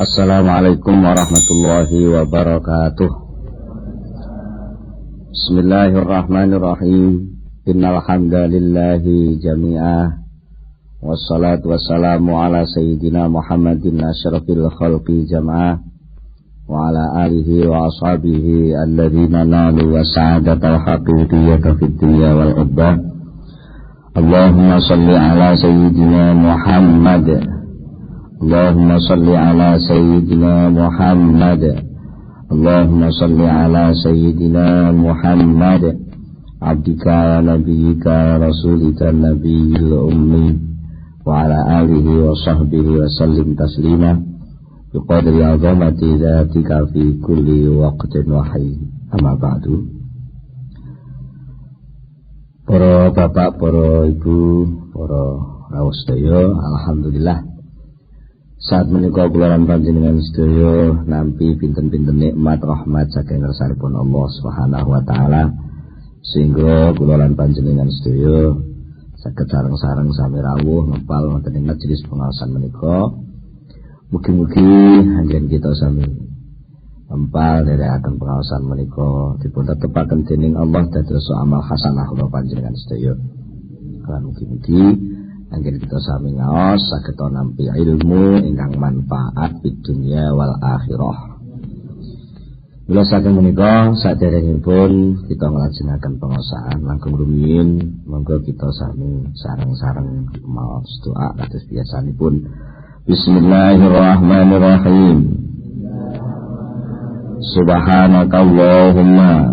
Assalamualaikum warahmatullahi wabarakatuh. Bismillahirrahmanirrahim. Innal hamdalillahi jami'ah. Wassalatu wassalamu ala sayyidina Muhammadin asyrafil khalqi jam'ah wa ala alihi wa ashabihi alladhina nalu wa sa'adatal haqiqiyyata fid dunya wal ukhbah. Allahumma salli ala sayyidina Muhammad. Allahumma salli ala sayyidina Muhammad. Allahumma salli ala sayyidina Muhammad abdika wa nabiyyika wa rasulika nabiyil ummi wa ala alihi wa sahbihi wa sallim taslima biqadri azamati dhatika fi kulli waqtin wa hin. Amma ba'du. Para bapak, para ibu, para rawuh sedaya, alhamdulillah saat menika kula lan panjenengan sedaya nampi pinten-pinten nikmat rahmat saking ngarsanipun Allah Subhanahu wa taala sehingga kula lan panjenengan sedaya saged sareng-sareng sami rawuh ngepal wonten ing majelis pengaosan menika. Mugi-mugi anjen kita sami empal nderekaken pengaosan menika dipun tetepaken dening Allah dados amal hasanah kula panjenengan sedaya. Lan mugi-mugi anggen kita sami ngaos saged nampi ilmu ingkang manfaat di dunia wal akhirah. Mila saking menika saderengipun kita nglajengaken pengaosan langkung rumiyin monggo kita sami sareng-sareng maos doa kados biasanipun. Bismillahirrahmanirrahim. Subhanakallahumma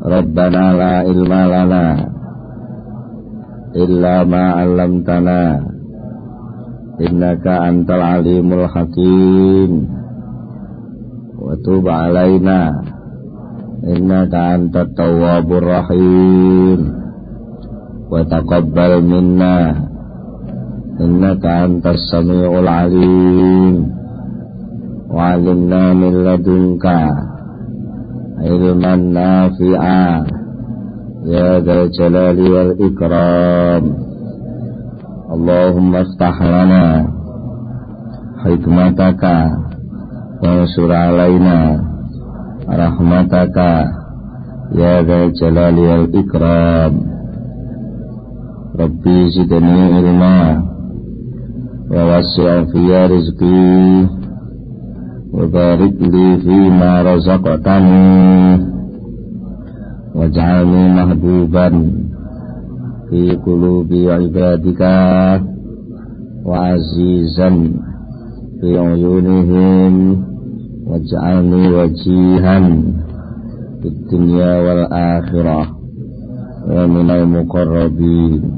Rabbana la ilma lana illa ma 'allamtana innaka antal alimul hakim wa tub 'alaina innaka antat tawwabur rahim wa taqabbal minna innaka antas samiul alim wa 'allimna min ladunka ilman nafi'a ya dzal jalali wal ikram. Allahumma iftah lana hikmataka wa ansur alaina rahmataka ya dzal jalali wal ikram. Rabbi zidni ilma wa wasi' fi rizqi wa barik li fima razaqtani waj'alni mahbuban fi qulubi ibadika wa azizan fi uyunihim waj'alni wajihan fid dunya wal akhirah wa minal muqarrabin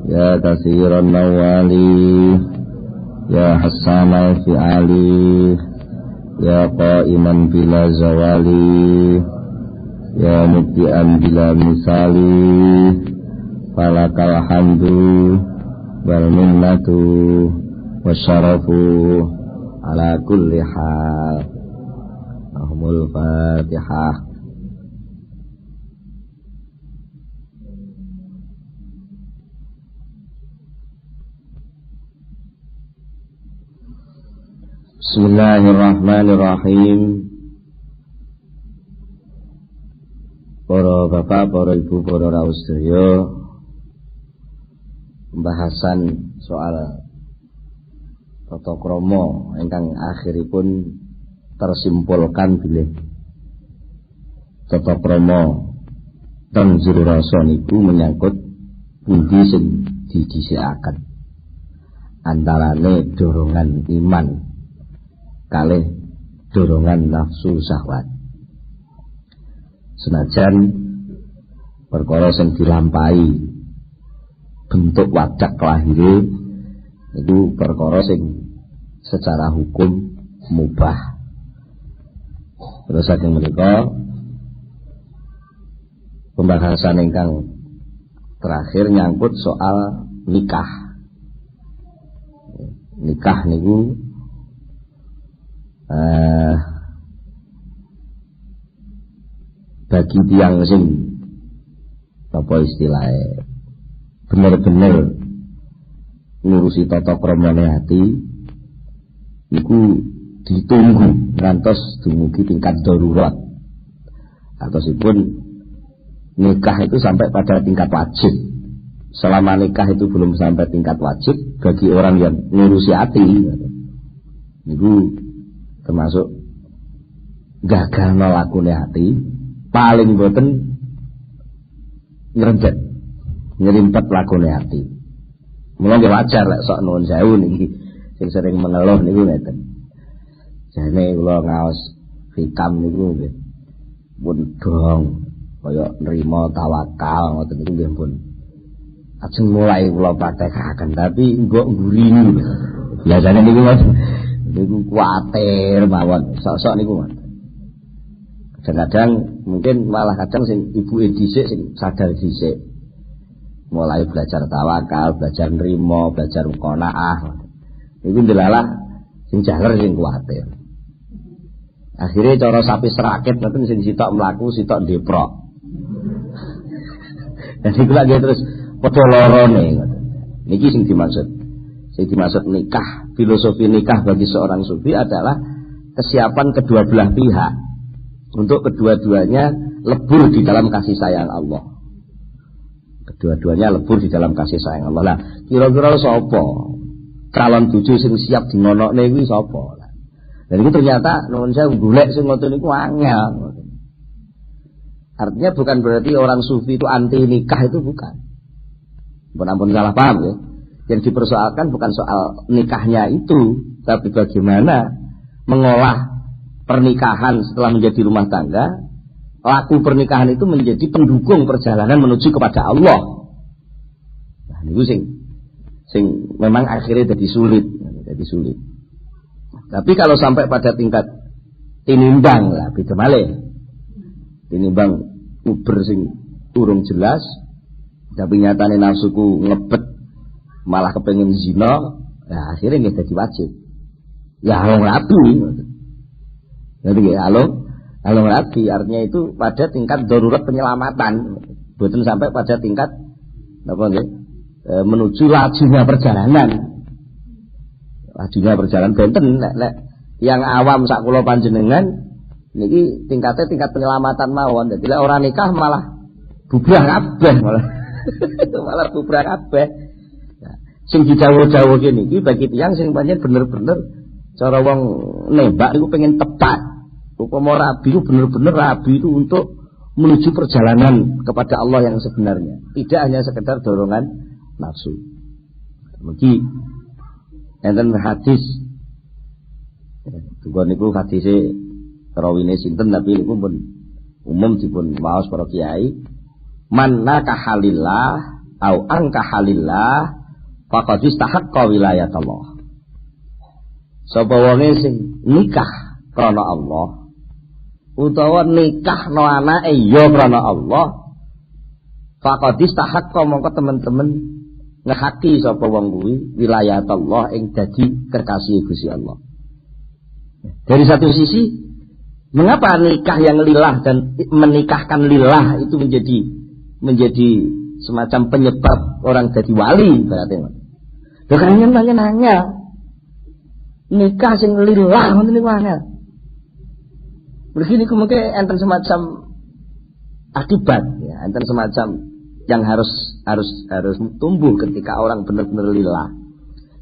ya katsiran nawali ya hasanal fi'ali ya qa'iman bila zawali ya mubdi'an bila misali falakal hamdu wal minnatu wasyarafu ala kulli hal. Ahmul Fatihah. Bismillahirrahmanirrahim. Para bapak, para ibu, para rawuh sedaya, pembahasan soal tata krama ingkang akhiripun tersimpulkan bilih tata krama tanzil rasa niku menyangkut pundi sing didhisikaken antarane dorongan iman kalih dorongan nafsu syahwat. Senajan perkara sing dilampahi bentuk wajak lahire itu perkara sing secara hukum mubah. Terus saking menika pembahasan ingkang terakhir nyangkut soal nikah. Nikah niku bagi tiang sing apa istilahnya bener-bener ngurusi tata kramane hati niku ditunggu ngantos dumugi tingkat darurat. Atosipun nikah itu sampai pada tingkat wajib. Selama nikah itu belum sampai tingkat wajib bagi orang yang ngurusi hati, niku termasuk gagal lakune hati, paling boten ngrembet ngerimpet lakune hati. Mula nggih wajar lek sok nuwun sewu niki sing sering mengeluh niku ngeten. Jane kula ngaos hikam niku nggih pun dong kaya nrimo tawakal ngoten niku nggih pun ajeng mulai kula praktekaken tapi engko nggurini. Biasane niku kuwatir mawon sok-sok niku. Kadang-kadang mungkin malah kadang sing ibuke dhisik sing sadar dhisik. Mulai belajar tawakal, belajar nrimo, belajar qanaah. Iku ndelalah sing jaler sing kuwatir. Akhirnya cara sapi serakit ngoten sing sitok mlaku, sitok ndeprok. Jadi kula nggih terus padha lorone ngoten. Niki sing dimaksud. Sing dimaksud nikah, filosofi nikah bagi seorang sufi adalah kesiapan kedua belah pihak untuk kedua-duanya lebur di dalam kasih sayang Allah. Kedua-duanya lebur di dalam kasih sayang Allah. Lah, kira-kira sapa calon bojo sing siap dinonokne kuwi sapa? Dan itu ternyata nuwun saya golek sing ngoten niku angel. Artinya bukan berarti orang sufi itu anti nikah, itu bukan. Ampun salah paham ya. Yang dipersoalkan bukan soal nikahnya itu, tapi bagaimana mengolah pernikahan setelah menjadi rumah tangga. Laku pernikahan itu menjadi pendukung perjalanan menuju kepada Allah. Nah, niku sing memang akhirnya jadi sulit. Tapi kalau sampai pada tingkat tinimbang lah, beda malih. Tinimbang uber sing urung jelas, tapi nyatane nafsuku ngebet, malah kepengen zina, ya akhirnya nggih dadi wajib. Ya along rapi. Jadi along rapi artinya itu pada tingkat darurat penyelamatan, boten sampai pada tingkat apa nggih? Menuju lajunya perjalanan. Lajunya perjalanan benten nek yang awam sak kula panjenengan niki tingkatnya tingkat penyelamatan mawon. Dadi lek ora nikah malah bubrah kabeh malah bubrah kabeh. Nah, sing didhawuh-dhawuh niki bagi tiyang sing pancen bener-bener cara wong nembak niku pengen tepat. Upama rabi itu bener-bener rabi itu untuk menuju perjalanan kepada Allah yang sebenarnya. Tidak hanya sekedar dorongan nafsu. Mugi enten hadis. Tunggu niku hadise rawine sinten tapi niku pun umum dipun maos para kiai. Man nakahalillah au angkahalillah faqad istahaqqa wilayatullah. Sapa wonge sing nikah krana Allah utawa nikah no anake ya krana Allah faqad istahaqqa mongko teman-teman ngehaki sapa wong kuwi wilayah Allah ing dadi kekasih Gusti Allah. Dari satu sisi, mengapa nikah yang lillah dan menikahkan lillah itu menjadi semacam penyebab orang jadi wali berarti. Dokane nanya nikah sing lillah ngoten niku angel. Begini mungkin enten semacam akibat ya, enten semacam yang harus tumbuh ketika orang benar-benar lillah.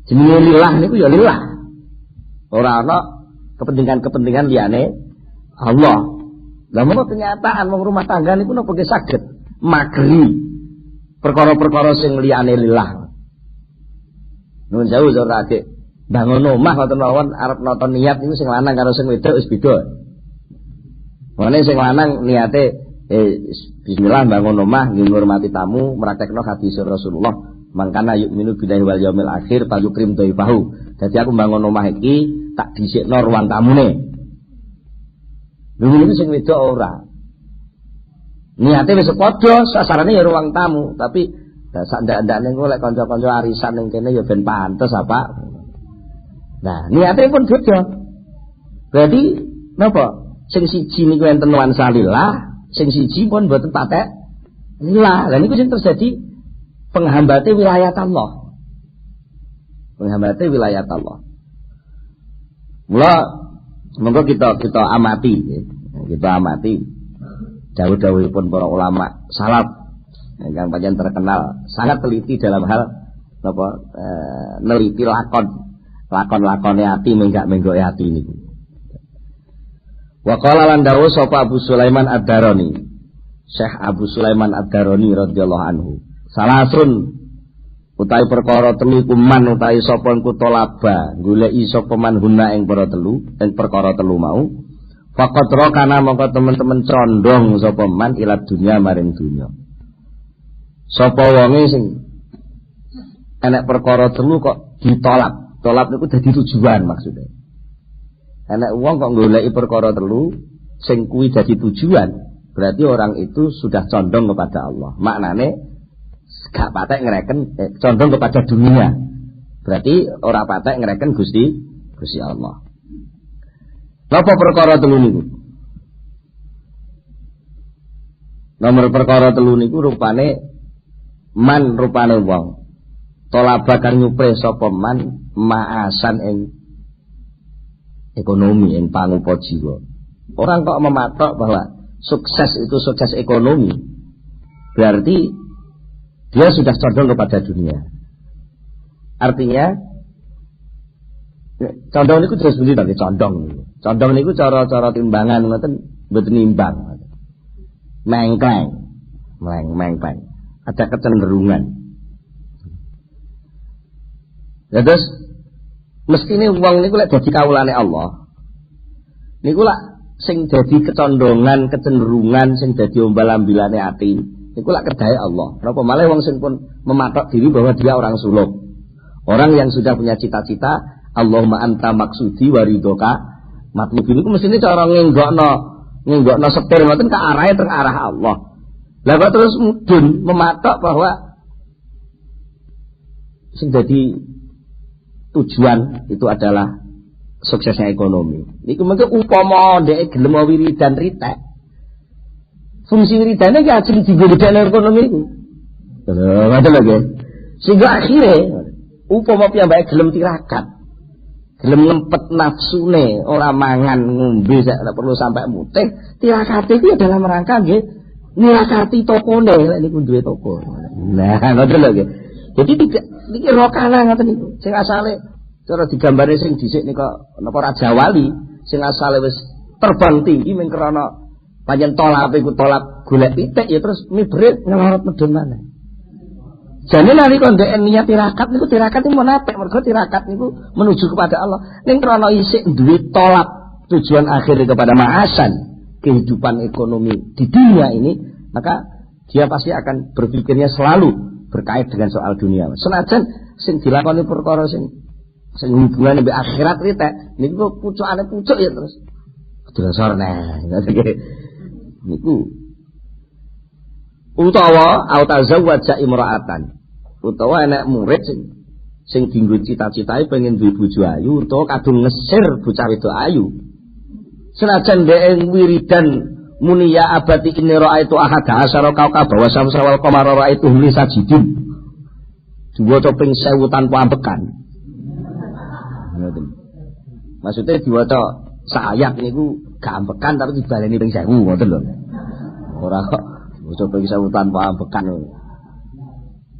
Jenenge lillah niku ya lillah. Ora ana kepentingan liyane Allah. Lah menawa kenyataan wong rumah tangga niku napa ge saged magri perkara-perkara sing liyane lillah. Nuwun sewu ora adik bangun omah ngoten mawon arep nata niat niku sing lanang karo sing wedok wis beda. Mane sing lanang niate bismillah bangun omah ngurmati tamu meraktekno hadis Rasulullah mangkana yu'minu billahi wal yaumil akhir fayukrim dhaifahu. Dadi aku bangun omah iki tak dhisikno ruang tamune. Lha niku sing wedok ora. Niate wis padha sasarane ya ruang tamu, tapi sak ndak-ndakne engko lek kanca-kanca arisan ning kene ya ben pantes apa. Nah, niate pun beda. Berarti napa? Sing siji niku enten nuansa lillah, sing siji pun mboten patek lillah. Lah niku sing terjadi penghambate wilayah Allah. Penghambate wilayah Allah. Mula monggo kita amati ya. Kita amati dawuh-dawuhipun para ulama salaf yang pancen terkenal sangat teliti dalam hal napa neliti lakon-lakone ati menggak-menggoke ati niku. Wa qala lan dawuh sapa Abu Sulaiman Ad-Darani, Syekh Abu Sulaiman Ad-Darani radhiyallahu anhu. Salasun utawi perkara telu kuman utawi sapa engko tolaba goleki sapa man huna ing perkara telu mau. Faqad kana mongko teman-teman condong sapa man ila dunya maring dunya. Sapa wonge sing enek perkara telu kok ditolak. Tolak niku dadi tujuan maksudnya. Enek wong kok goleki perkara telu sing kuwi dadi tujuan, berarti orang itu sudah condong kepada Allah. Maknane gak patek ngereken condong kepada dunia. Berarti ora patek ngereken Gusti Allah. Napa perkara telu niku? Nomor perkara telu niku rupane man rupane wong. Tolaba kang nyupre sapa man maasan ing ekonomi ing pangupa jiwa. Orang kok mematok bahwa sukses itu sukses ekonomi, berarti dia sudah condong kepada dunia. Artinya condong niku terus pundi to condong. Condong niku cara timbangan ngoten mboten nimbang. Mengkleng. Ada kecenderungan. Ya terus mestine wong niku lek dadi kawulane Allah. Niku lak sing dadi kecondongan, kecenderungan sing dadi ombal-ambilane ati. Niku lak kedahe Allah. Napa malah wong sing pun mematok diri bahwa dia orang suluk. Orang yang sudah punya cita-cita, Allahumma anta maksudi waridoka matlubi niku mestine cara ngenggokno setir ngoten ke arahe teng arah Allah. Lah kok terus mudun mematok bahwa sing dadi tujuan itu adalah suksesnya ekonomi. Niku mengko upama ndek gelem wiridan ritek. Fungsi wiridane ki ajeng digolekne ekonomi iku. Ngoten lho nggih. Sehingga akhire upama piyambake gelem tirakat. Gelem ngempet nafsune, ora mangan ngombe sak perlu sampai mutih. Tirakate iki dalam rangka nggih nirakati tokone lek niku duwe toko. Nah, ngoten lho nggih. Jadi tidak niki rokana ngoten niku. Sing asale cara digambare sing dhisik nika napa Raja Wali sing asale wis terbang tinggi mung krana pancen tolak iku tolak golek pitik ya terus mibrit ngelorot medun maneh. Jane nalika ndek niat tirakat niku tirakat iku menapek mergo tirakat niku menuju kepada Allah. Ning krana isih duwe tolak tujuan akhir kepada ma'asan kehidupan ekonomi di dunia ini, maka dia pasti akan berpikirnya selalu berkait dengan soal dunia. Senajan sing dilakoni perkara sing hubungane mbek akhirat ritek niku pucukane pucuk ya terus. Drasor neh. Niku utawa autazawwaja imra'atan. Utawa enek murid sing dienggo cita-citae pengen duwe bojo ayu utawa kadung ngesir bocah wedok ayu. Senajan dhek wiridan muni ya abati inni ra'aitu ahada asyara kawkaba wa syamsa wal qamara ra'aitu li sajidin. Diwaca ping 1000 tanpa ambekan. Maksudnya diwaca sayat niku gak ambekan tapi dibaleni ping 1000 ngoten lho. Ora kok waca ping 1000 tanpa ambekan.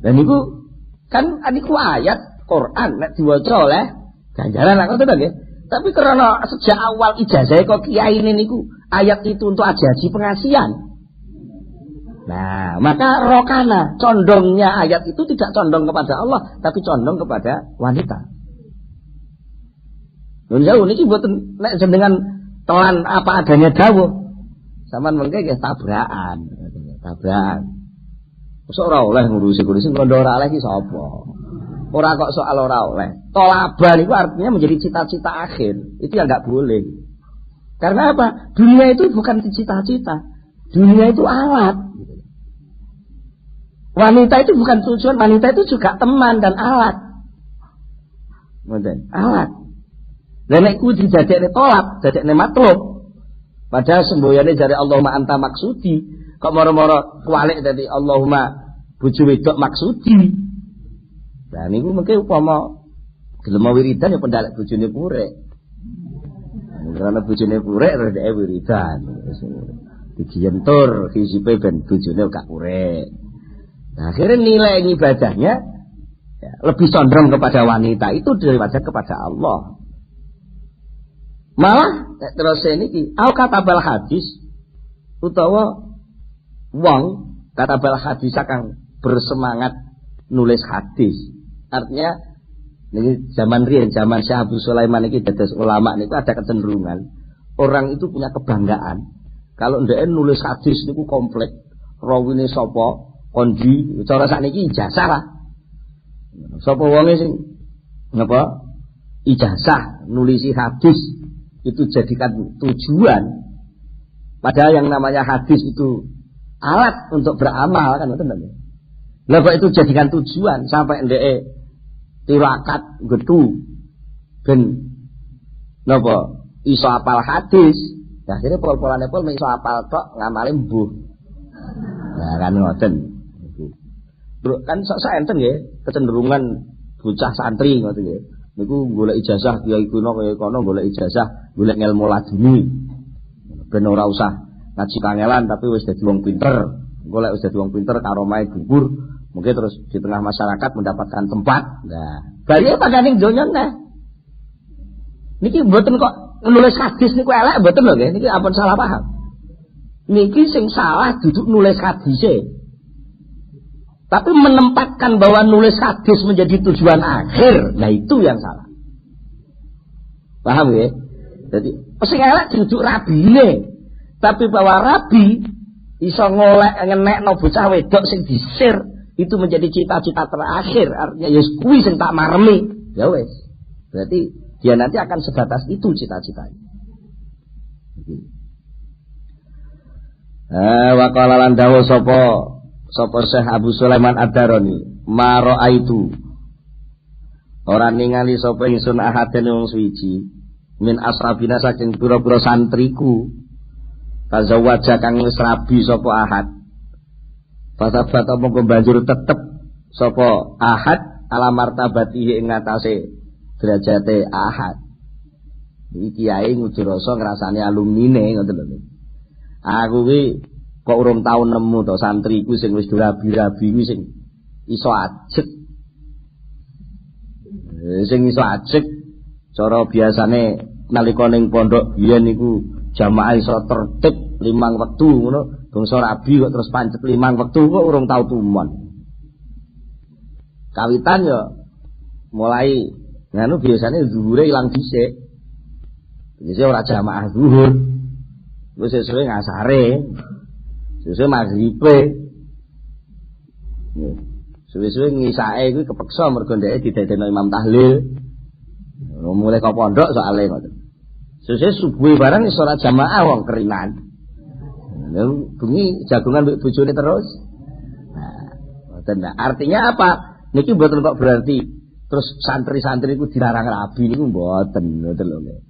Dan niku kan niku ayat Quran nek diwaca oleh ganjaran lak ngoten nggih. Tapi karena sejak awal ijazah kok kiai ini niku ayat itu untuk ajaji pengasihan. Nah, maka rokana condongnya ayat itu tidak condong kepada Allah, tapi condong kepada wanita. Nun jauh niki mboten nek jenengan telan apa adanya dawuh. Sampeyan mengke nggih tabrakan. Mosok ora oleh ngurusi kondo ora oleh iki sapa? Ora kok soal ora oleh. Tolaba niku artinya menjadi cita-cita akhir. Itu yang enggak boleh. Karena apa? Dunia itu bukan cita-cita. Dunia itu alat. Wanita itu bukan tujuan, wanita itu juga teman dan alat. Ngoten, alat. Lah nek kuwi didadekne tolak, dadekne matlub. Padahal semboyane jare Allahumma anta maksudi, kok moro-moro kualik dadi Allahumma bojo wedok maksudi. Lah niku mengke upama gelem wiridan ya pendalek bojone purek. Karena bojone purek terus dhek wiridan. Digiyentur hisipe ben bojone gak purek. Nah, akhirnya nilai ibadahnya ya, lebih condong kepada wanita itu daripada kepada Allah. Malah terus ini au katabal hadis utawa wong katabal hadis akan bersemangat nulis hadis. Artinya ini zaman riyen zaman Syekh Abu Sulaiman iki dados ulama niku ada kecenderungan orang itu punya kebanggaan kalau ndek nulis hadis niku komplek rawine sapa kondi cara sakniki ijazah lah. Sapa wonge sing napa ijazah nulisi hadis itu jadikan tujuan. Padahal yang namanya hadis itu alat untuk beramal kan betul nggak? Lah kok itu jadikan tujuan sampai ndeke tirakat getu ben napa iso apal hadis. Nah, akhirnya pol-polane pol iso apal tok ngamale mbuh. Nah, kan ngoten. Bro, kan sok enten nggih kecenderungan bocah santri ngoten nggih. Niku golek ijazah kiai kuno kaya kono golek ijazah, golek ilmu laduni. Ben ora usah ngaji kangelan tapi wis dadi wong pinter. Golek wis dadi wong pinter karomahe dhuwur, mungkin terus di tengah masyarakat mendapatkan tempat. Nah, bari pada ning donya nah. Niki mboten kok nulis hadis niku elek mboten lho nggih. Niki ampun salah paham. Niki sing salah duduk nulis hadise. Tapi menempatkan bahwa nulis hadis menjadi tujuan akhir, nah itu yang salah. Paham ya? Jadi, sing elek duduk rabine. Tapi bahwa rabi iso ngolek ngenekno bocah wedok sing disir itu menjadi cita-cita terakhir. Artinya ya kuwi sing tak maremi. Ya wis. Berarti dia nanti akan sebatas itu cita-citanya. Wa qala lan dawuh sapa Syekh Abu Sulaiman Ad-Darani maroaitu ora ningali sapa ingsun ahaden wong suwiji min asrabina saking pira-pira santriku tazawwaja kang wis rabi sapa ahad fata-fata mongko banjur tetep sapa ahad ala martabatihi ing ngatasé derajate ahad iki kiai ngujurasa ngrasani alumnine ngoten lho. Aku kuwi kok urung tau nemu to santriku sing wis dirabi-rabi kuwi sing iso ajeg. Sing iso ajeg cara biasane nalika ning pondok biyen niku jamaah iso tertib 5 wektu ngono, bangsa rabi kok terus pancet 5 wektu kok urung tau tumon. Kawitan ya mulai nganu biasane zuhure ilang dhisik. Dhisik ora jamaah zuhur. Wis sesuai ngasare. Suwe maghribe. Suwe-suwe ngisake kuwi kepeksa mergo ndeke didadekno imam tahlil. Mulai ke pondok soalé ngoten. Suwe subuh barang iso ora jamaah wong kerinan. Bengi jagungan mbek bojone terus. Nah, artinya apa? Niki mboten kok berarti terus santri-santri iku dilarang rabi niku mboten ngoten lho.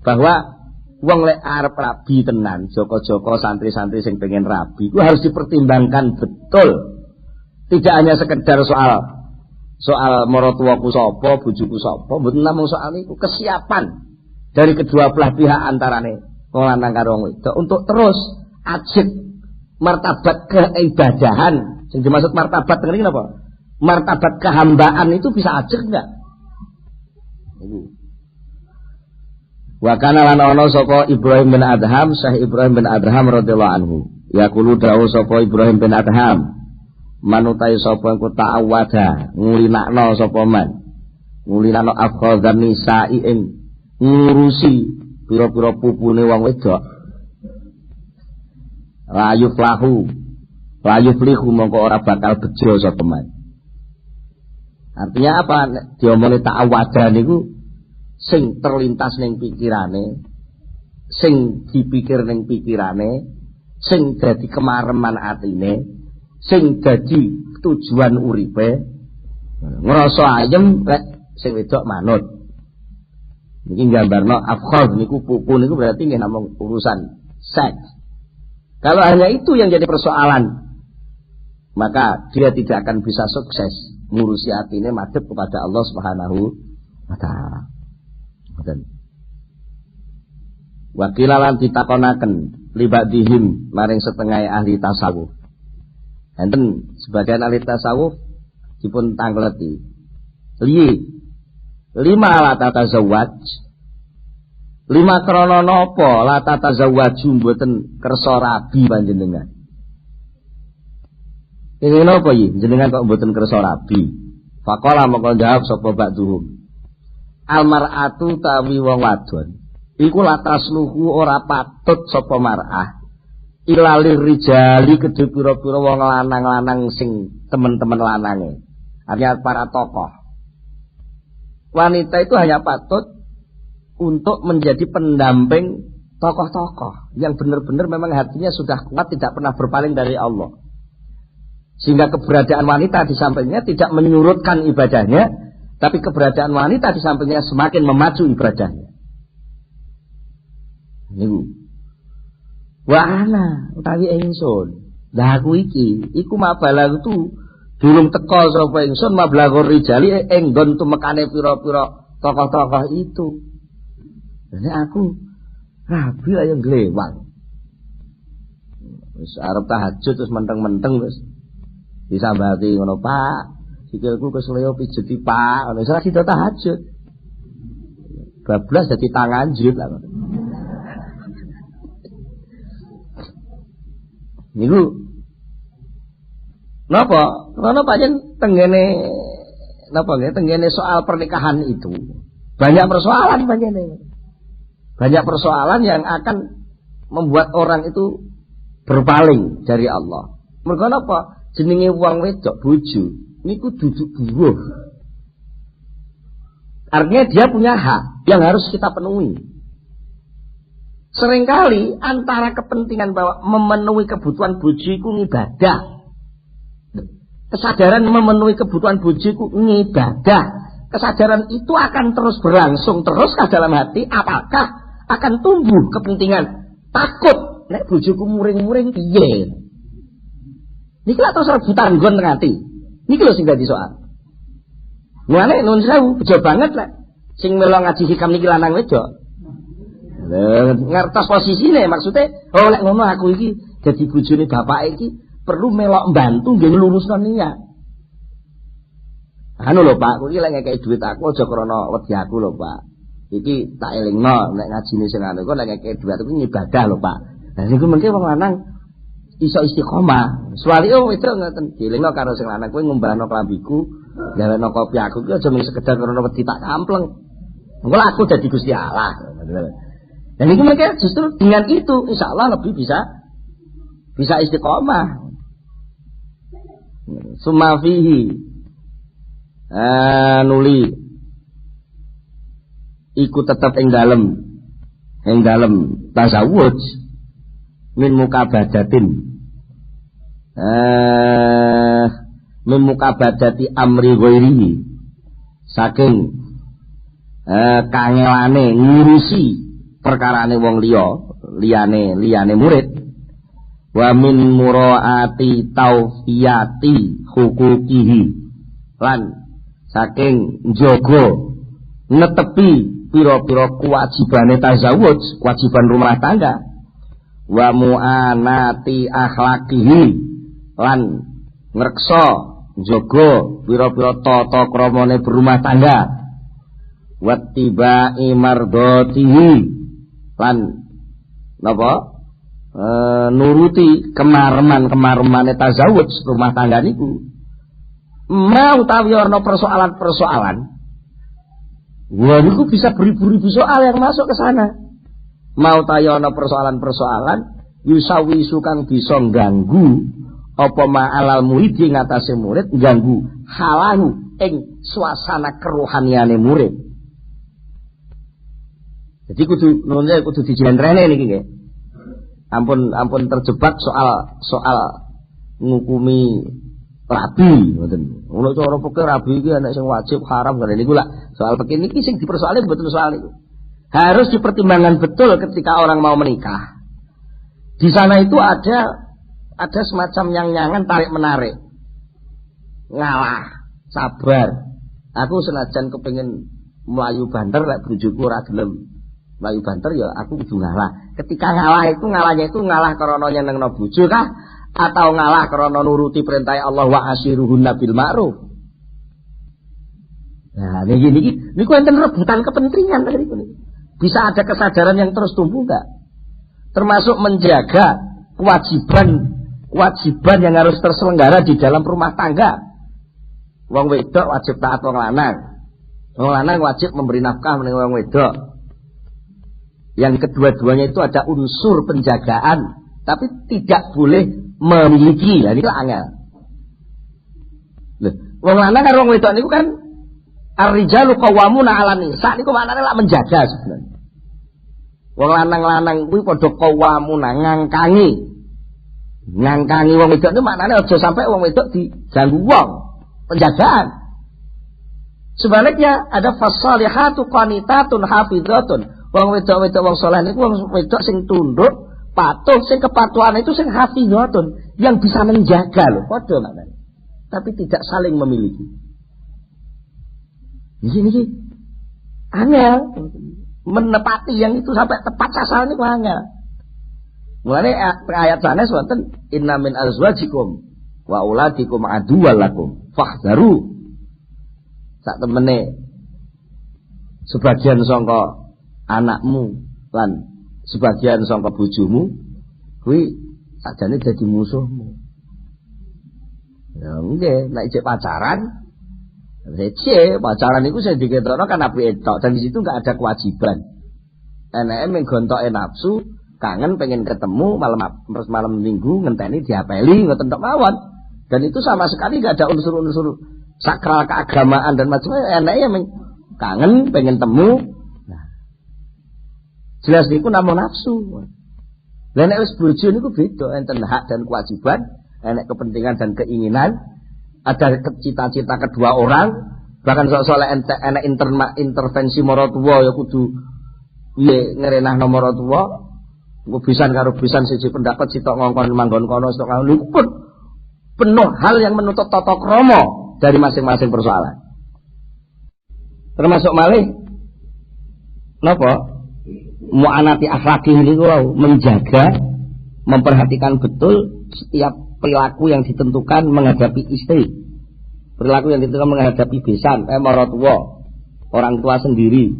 Bahwa wong lek arep rabi tenan, joko-joko santri-santri sing pengen rabi, itu harus dipertimbangkan betul. Tidak hanya sekedar soal maratuwaku sapa, bojoku sapa, mboten namung soal iku, kesiapan dari kedua belah pihak antarane wong lanang karo wong wedok untuk terus ajeg martabat keibadahan. Sing dimaksud martabat ngene napa? Martabat kehambaan itu bisa ajeg enggak? Wa kana lan ana sapa Ibrahim bin Adham, Syekh Ibrahim bin Adham radhiyallahu anhu. Yaqulu dawuh sapa Ibrahim bin Adham, manutai sapa engko ta'awada, ngulinakno sapa man. Ngulinakno afqadzan nisa'i ing ngurusi pira-pira pupune wong wedok. La yuflihu mongko ora bakal bejo sapa man. Artinya apa? Diomongi ta'awada niku sing terlintas ning pikirane, sing dipikir ning pikirane, sing dadi kemareman atine, sing dadi tujuan uripe, ngrasa ayem lek sing wedok manut. Niki nggambarno afkhad niku pupu niku berarti nggih namung urusan seks. Kalau hanya itu yang jadi persoalan, maka dia tidak akan bisa sukses ngurusi atine madhep kepada Allah Subhanahu wa taala. Wakila lan ditakonaken libadihim maring setengah ahli tasawuf. Enten sebagian ahli tasawuf dipun tangleti. Lima la tatazawwaj. Lima krana napa la tatazawwaju mboten kersa rabi panjenengan. Ini napa iki? Jenengan kok mboten kersa rabi? Faqala mongko jawab sapa ba'duhum. Almar'atu tawi wong wadon. Iku latasluhu ora patut sapa mar'ah. Ilalir rijali kedhe pira-pira wong lanang-lanang sing teman-teman lanange. Artinya para tokoh. Wanita itu hanya patut untuk menjadi pendamping tokoh-tokoh yang benar-benar memang hatinya sudah kuat, tidak pernah berpaling dari Allah. Sehingga keberadaan wanita di sampingnya tidak menyurutkan ibadahnya, tapi keberadaan wanita di sampingnya semakin memacu ibadahnya. Niku. Wa ana utawi ingsun. Lah aku iki, iku mabalang tu durung teka sapa ingsun mablagor rijali ing nggon tumekane pira-pira tokoh-tokoh itu. Dene aku rabi ayo glewang. Wis arep tahajud terus menteng-menteng wis disambati ngono, Pak. Sikilku kesleo pijeti, Pak. Wis ora sida tahajud. Bablas dadi tangan jrit lah. Niku napa? Karena pancen tenggene napa nggih tenggene soal pernikahan itu banyak persoalan pancen. Banyak persoalan yang akan membuat orang itu berpaling dari Allah. Mergo napa? Jenenge wong wedok bojo niku duduk buruh. Artinya dia punya hak yang harus kita penuhi. Seringkali antara kepentingan bahwa memenuhi kebutuhan bojo iku ibadah. Kesadaran memenuhi kebutuhan bojo iku ibadah. Kesadaran itu akan terus berlangsung terus ke dalam hati, apakah akan tumbuh kepentingan takut nek bojoku muring-muring piye. Niki lak terus rebutan nggon teng ati. Niki lho sing dadi soal. Mulane nuwun sewu bejo banget lek sing melo ngaji hikam niki lanang wedok. Ngertos posisine maksudnya oh lek ngono aku iki dadi bojone bapak iki perlu melok mbantu nggih nglurusno niat. Anu lho Pak, kuwi lek ngekeki dhuwit aku aja krana wedi aku lho Pak. Iki tak elingno nek ngajine sing anu kok nek ngekeki dhuwit aku ibadah lho Pak. Lah niku mengke wong lanang iso istiqomah. Suwali wedok ngoten dielingno karo sing lanang kuwi ngumbahno klambiku, gaweno kopi aku ki aja mung sekedar krana wedi tak kampleng. Engko aku dadi Gusti Allah. Dan ini mereka justru dengan itu insya Allah lebih bisa istiqomah. Sumafihi nuli iku tetap ing dalem tasawuf min mukabadatin min mukabadati amri ghairihi saking kangelane ngurusi perkarane wong liyane murid wa min muraati tawfiyati hukukihi lan saking njaga netepi pira-pira kewajibane tazawuj, kewajiban rumah tangga wa mu'anati akhlaqihi lan ngreksa njaga pira-pira tata kramane berumah tangga wattiba'i mardatihi lan napa nuruti kemareman-kemaremane tazawuj rumah tangga niku mau utawi ana persoalan-persoalan wah niku bisa beribu-ribu soal yang masuk ke sana mau utawi ana persoalan-persoalan yusawisu kang bisa ganggu apa ma'alal murid ing atase murid ganggu halahu ing suasana kerohaniane murid. Jadi kudu dijentrene niki nggih. Ampun terjebak soal ngukumi rabi ngoten. Ngono cara pikir rabi iki ana sing wajib haram ngene niku lak soal pikir niki sing dipersoalke betul soal niku. Harus dipertimbangkan betul ketika orang mau menikah. Di sana itu ada semacam yang-yangan tarik menarik. Ngalah, sabar. Aku senajan kepengin melayu banter lek bojoku ora gelem mlayu banter ya aku kudu ngalah. Ketika ngalahnya itu ngalah karena nyenengno bojo kah atau ngalah karena nuruti perintah Allah wa asyiruhunna bil ma'ruf. Nah, niku enten rebutan kepentingan tadi niku. Bisa ada kesadaran yang terus tumbuh enggak? Termasuk menjaga kewajiban yang harus terselenggara di dalam rumah tangga. Wong wedok wajib taat wong lanang. Wong lanang wajib memberi nafkah meneng wong wedok. Yang kedua-duanya itu ada unsur penjagaan, tapi tidak boleh memiliki. Lah niku angel. Lho, wong lanang karo wong wedok niku kan ar-rijalu qawwamuna 'alan nisa niku maknane lak menjaga sebenarnya. Wong lanang-lanang kuwi padha qawwamuna ngangkangi wong wedok niku maknane aja sampai wong wedok diganggu wong, penjagaan. Sebaliknya ada fasalihatu qanitatun hafizatun. Wong wedok-wedok wong saleh niku wong wedok sing tunduk, patuh, sing kepatuhan itu sing hafizatun, yang bisa menjaga lho, padha maknane. Tapi tidak saling memiliki. Niki angel menepati yang itu sampai tepat sasaran niku angel. Mulane ayat sanes wonten inna min azwajikum wa auladikum aduwwal lakum fahdharu. Sak temene sebagian sangka anakmu lan sebagian sangka bojomu kuwi sajane dadi musuhmu. Ya nggih, nek cek pacaran itu saya diketokno kan apike tok dan di situ enggak ada kewajiban. Enake mung gontoke nafsu, kangen pengen ketemu malam minggu ngenteni diapeli ngoten tok mawon. Dan itu sama sekali enggak ada unsur-unsur sakral keagamaan dan macam-macam. Enake mung kangen pengen temu. Nah. Jelas niku namung nafsu. Lah nek wis bojo niku beda, enten hak dan kewajiban, enek kepentingan dan keinginan. Ada cita-cita kedua orang, bahkan soal enak intervensi maratuwa ya kudu piye ngrenahno maratuwa, engko pisan karo pisan siji pendapat sitok ngongkon manggon kono sitok kono niku pun penuh hal yang menuntut tata krama dari masing-masing persoalan. Termasuk malih napa? Mu'anati akhlaki niku menjaga, memperhatikan betul setiap perilaku yang ditentukan menghadapi istri, perilaku yang ditentukan menghadapi besan, maratuwa, orang tua sendiri,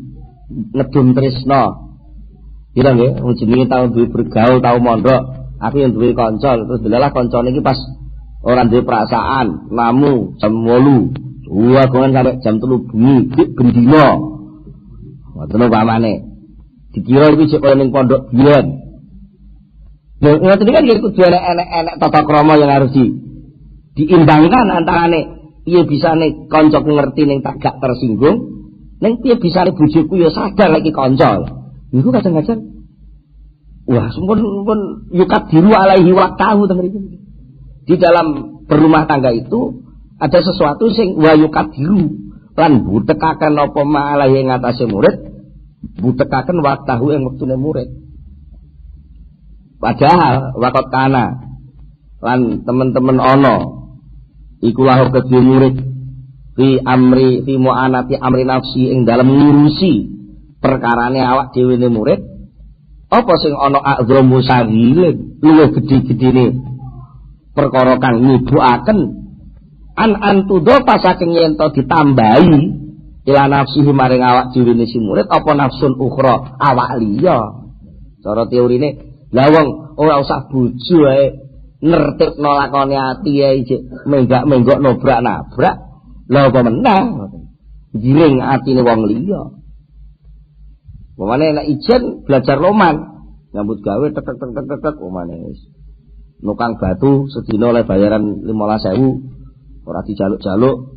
ngedum tresno, kira nggih, wong jenenge tau duwe bergaul, tau mondok, aku yang duwe kanca, terus delalah kancane iki pas ora duwe perasaan, namu jam 8, gongan sampai jam 3 bengi, bendina, ngoten upamane, dikira iki sik kaya ning pondok biyen. Ngerti kan kudu enek tata krama yang harus diimbangkan antarane piye bisane kancaku ngerti ning tak gak tersinggung, ning piye bisane bojoku ya sadar lagi kanca. Niku kadang-kadang wah sumpun yukat diru alaihi wa tahu teng mriki. Di dalam berumah tangga itu ada sesuatu sing wa yukat diru lan butekaken apa ma'alaihi ing atase murid, butekaken waktahu ing wektune murid. Padahal wakot kana lan teman-teman ono iku lahu kedhe murid fi mu'anati amri nafsi ing dalem ngurusi perkarane awak dhewe ne murid apa sing ana a'dhamu sawilin luwih gedhe-gedhene perkara kang nyibukaken antudo pasaking yen to ditambahi ila nafsi maring awak dhewe ne si murid apa nafsun ukhra awak liya cara teorine. Lah wong ora usah bojo ae nertibno lakone ati ae menggak-menggok nobrak-nabrak. Lah apa meneh giring atine wong liya. Pemane nek ijen belajar loman, nyambut gawe tek pemane wis. Nukang batu sedina oleh bayaran 15.000, ora dijaluk-jaluk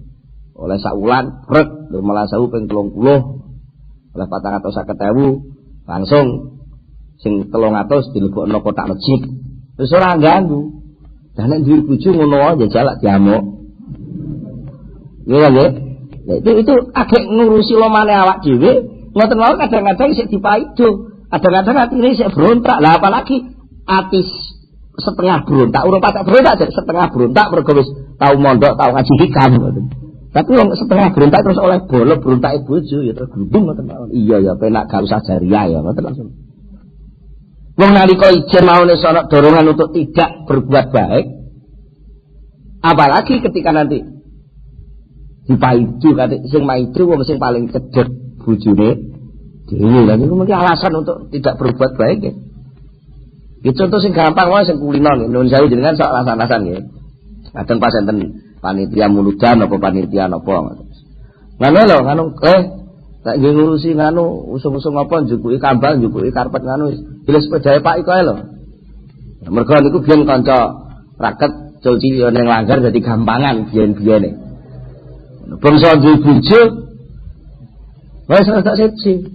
oleh sak wulan brek 15.000 ping 30, oleh 450.000 langsung sing 300 dilebokno kotak masjid. Wis ora ganggu. Lah nek duwe bojo ngono aja jalak diamuk. Nggih nggih. Itu agek ngurusi lomane awak dhewe, ngoten wae kadang-kadang sik dipaido, kadang-kadang atine sik berontak. Lah apalagi ati setengah berontak, urung patek berontak setengah berontak mergo wis tau mondok, tau ngaji hikam ngoten. Tapi wong setengah berontak terus oleh bola berontake bojo ya tergundung ngoten mawon. Iya ya penak gak usah jariah ya ngoten langsung. Wong nalika ijen maune sono dorongan untuk tidak berbuat baik. Apalagi ketika nanti dipaidu kate sing maidu wong sing paling cedhek bojone dhewe. Lah niku mungkin alasan untuk tidak berbuat baik ya. Iki contoh sing gampang wae sing kulino nuwun sewu jenengan sok alasan-alasan nggih. Kadang pas enten panitia muludan apa panitia napa. Ngono lho, ngono tak nggih ngurusi nganu usung-usung apa njupuki kambang, njupuki karpet nganu wis sepedae Pak iku ae lho. Mergo niku biyen kanca raket culci yo ning langgar dadi gampangan biyen-biyene. Bangsa duwe bojo wis tak siji.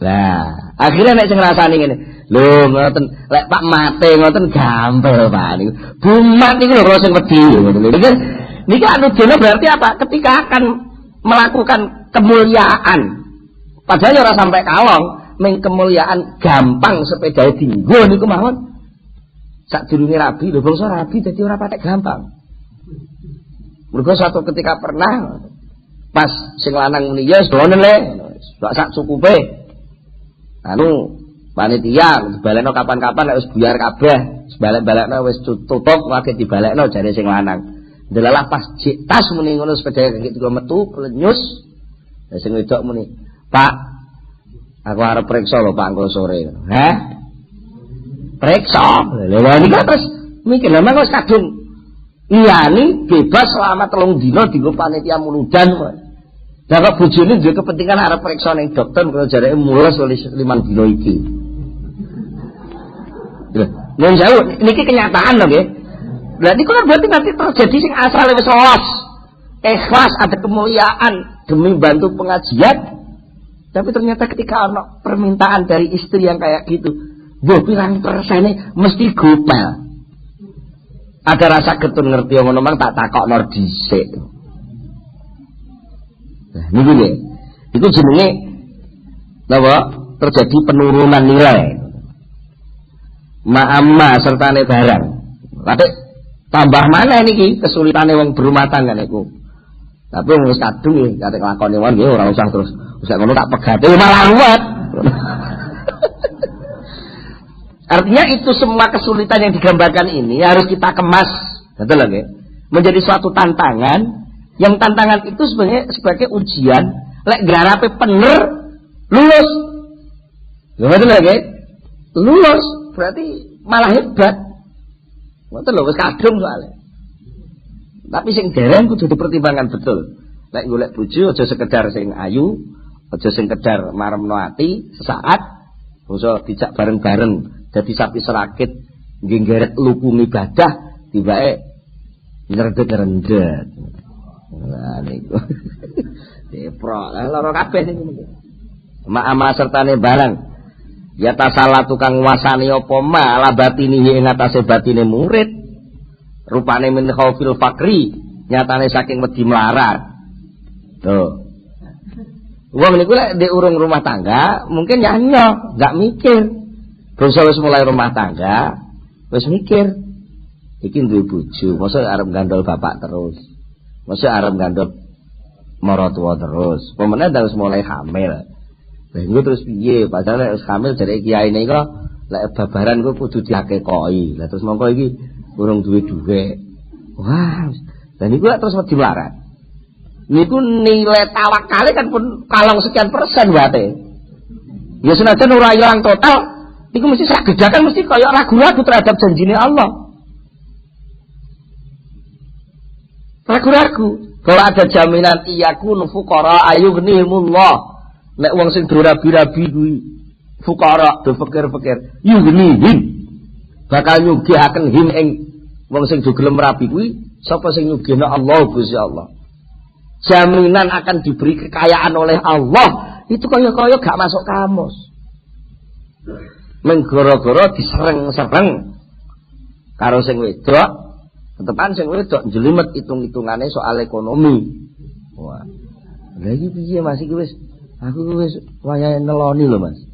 Lah, akhirnya nek sing ngrasani ngene. Lho ngoten, lek Pak mate ngoten gampil Pak niku. Bumat niku lho sing wedi ngoten. Niki anudene berarti apa? Ketika akan melakukan kemuliaan. Padahal ora sampai kalong, ming kemuliaan gampang sepeda dienggo niku mawon. Sadurunge rabi, lho bangsa rabi dadi ora patek gampang. Mergo suatu ketika pernah pas sing lanang muni ya donen le, sak cukupe. Anu panitia dibalekno kapan-kapan nek wis buyar kabeh, balek-balekno wis tutup wae dibalekno jare sing lanang. Delalah pas tas muni ngono sepeda kaki kula metu lenyus. Lah sing wedok muni, "Pak, aku arep periksa lho Pak engko sore." Hah? Periksa. Lha niki terus mikir lha wis kadung liyane bebas selama 3 dina dienggo panitia muludan kok. Lah kok bojone duwe kepentingan arep periksa ning dokter kok jareke mules oleh 5 dina iki. Lha jauh niki kenyataan lho nggih. Lah niku kan berarti nanti terjadi sing asale wis los. Ikhlas ada kemuliaan demi bantu pengajian. Tapi ternyata ketika ana permintaan dari istri yang kayak gitu, mbok pirang persene mesti gopel. Ada rasa getun ngerti ngono mang tak takokno dhisik. Nah, niku nggih. Iku jenenge napa? Terjadi penurunan nilai. Ma'amma sertane barang. Tapi tambah mana niki kesulitane wong berumah tangga niku. Tapi wong wis kadung nggih kate nglakoni wae nggih ora usah terus. Wis ngono tak pegate malah ruwet. Artinya itu semua kesulitan yang digambarkan ini harus kita kemas, betul nggih? Menjadi suatu tantangan. Yang tantangan itu sebagai ujian, lek garape bener lulus. Betul nggih? Lulus berarti malah hebat. Ngoten lho wis kadung soalnya. Tapi sing dereng kudu dipertimbangkan betul. Lek golek bojo aja sekedar sing ayu, aja sing sekedar maremno ati sesaat, basa dijak bareng-bareng dadi sapi serakit nggih ngeret lupung ibadah tibake nyeredet-nyeredet. Lah niku. Depro, lara kabeh niku. Ma sertane barang. Ya tasalah tukang nguasani apa ma ala batini ing atase batine murid. Rupane min khaufil fakri, nyatane saking wedi melarat. Tuh. Wong niku lek ndek urung rumah tangga, mungkin nyanyo, enggak mikir. Bangsa wis mulai rumah tangga, wis mikir. Iki duwe bojo, mosok arep gandol bapak terus. Mosok arep gandol maratuwa terus. Pemene wis mulai hamil. Lah niku terus piye? Padahal lek wis hamil jare kiai niku lek babaran ku kudu diakekoki. Lah terus mongko iki urung duwe dhuwit. Wah, dan niku terus wedi melarat. Niku nilai tawakale kan pun kalong sekian persen wate. Ya senajan ora ilang total, niku mesti sagedakan mesti kaya ragu-ragu terhadap janjine Allah. Ragu-ragu kalau ada jaminan iyakun fuqara ayughnihimullah. Nek wong sing rabi-rabi kuwi fuqara do fikir-fikir yughnihim bakal nyugihaken him ing wong sing do gelem rabi kuwi sapa sing nyugihna Allah Gusti Allah. Jaminan akan diberi kekayaan oleh Allah itu kaya-kaya gak masuk kamus. Menggoro-goro disereng-sereng karo sing wedok. Tetepan sing wedok njlimet hitung-hitungane soal ekonomi. Wah. Lah iki piye Mas iki wis aku wis wayahe neloni lho Mas.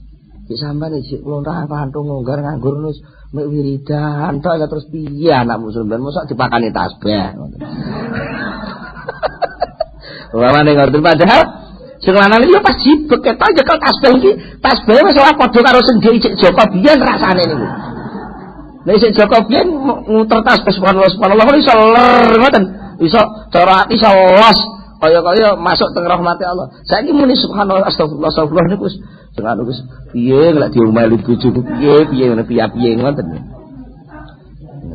Iki sampean iki lontar pantung nggar nganggur wis mek wiridan tok terus piye anakmu sampean mosok dipakani tasbih. Umpamane ngoten padahal sing lanang iki pas jibek ketok nyekel tasbih iki, tasbih wis ora padha karo sing dicik Joko biyen rasane niku. Nek sik Joko biyen muter tasbih subhanallah iso ler ngoten, iso cara ati iso los kaya masuk teng rahmate Allah. Saiki muni subhanallah astagfirullah niku wis dengar wis piye lek diomeli bojoku piye ngoten.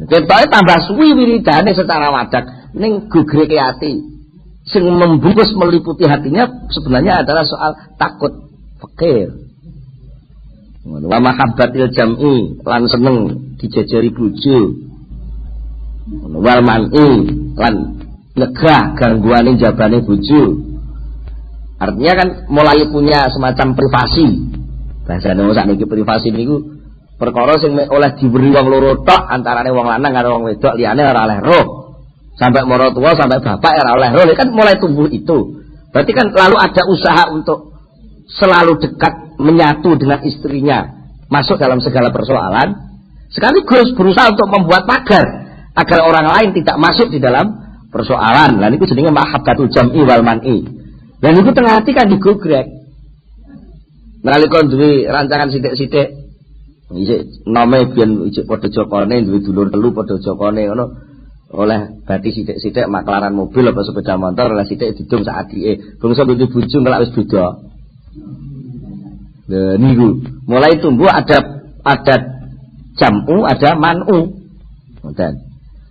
Ketoke tambah suwi wiridane secara wadak ning gugreke ati. Sing membungkus meliputi hatinya sebenarnya adalah soal takut fakir. Wa mahabbatil jam'i lan seneng dijajari bojo. Wal man'i lan nyegah gangguane jabane bojo. Artinya kan mulai punya semacam privasi. Bahasane wong sakniki privasi niku perkara sing oleh diberi wong loro tok antarane wong lanang karo wong wedok liyane ora oleh roh. Sampai maratuwa sampai bapak ora oleh roh kan mulai tumbuh itu. Berarti kan lalu ada usaha untuk selalu dekat menyatu dengan istrinya, masuk dalam segala persoalan. Sekaligus berusaha untuk membuat pagar agar orang lain tidak masuk di dalam persoalan. Lan iku jenenge mahabbatul jam'i wal man'i. Dan itu tengah hati kan digogrek. Nalika duwe rancangan sithik-sithik isik nome biyen isik padha jokone duwe dulur telu padha jokone ngono oleh bati sithik-sithik maklaran mobil apa sepeda motor oleh sithik didung sak adike bangsa duwe bojo ngelak wis beda. Lha niku mulai tumbuh ada jam'u ada man'u. Ngoten.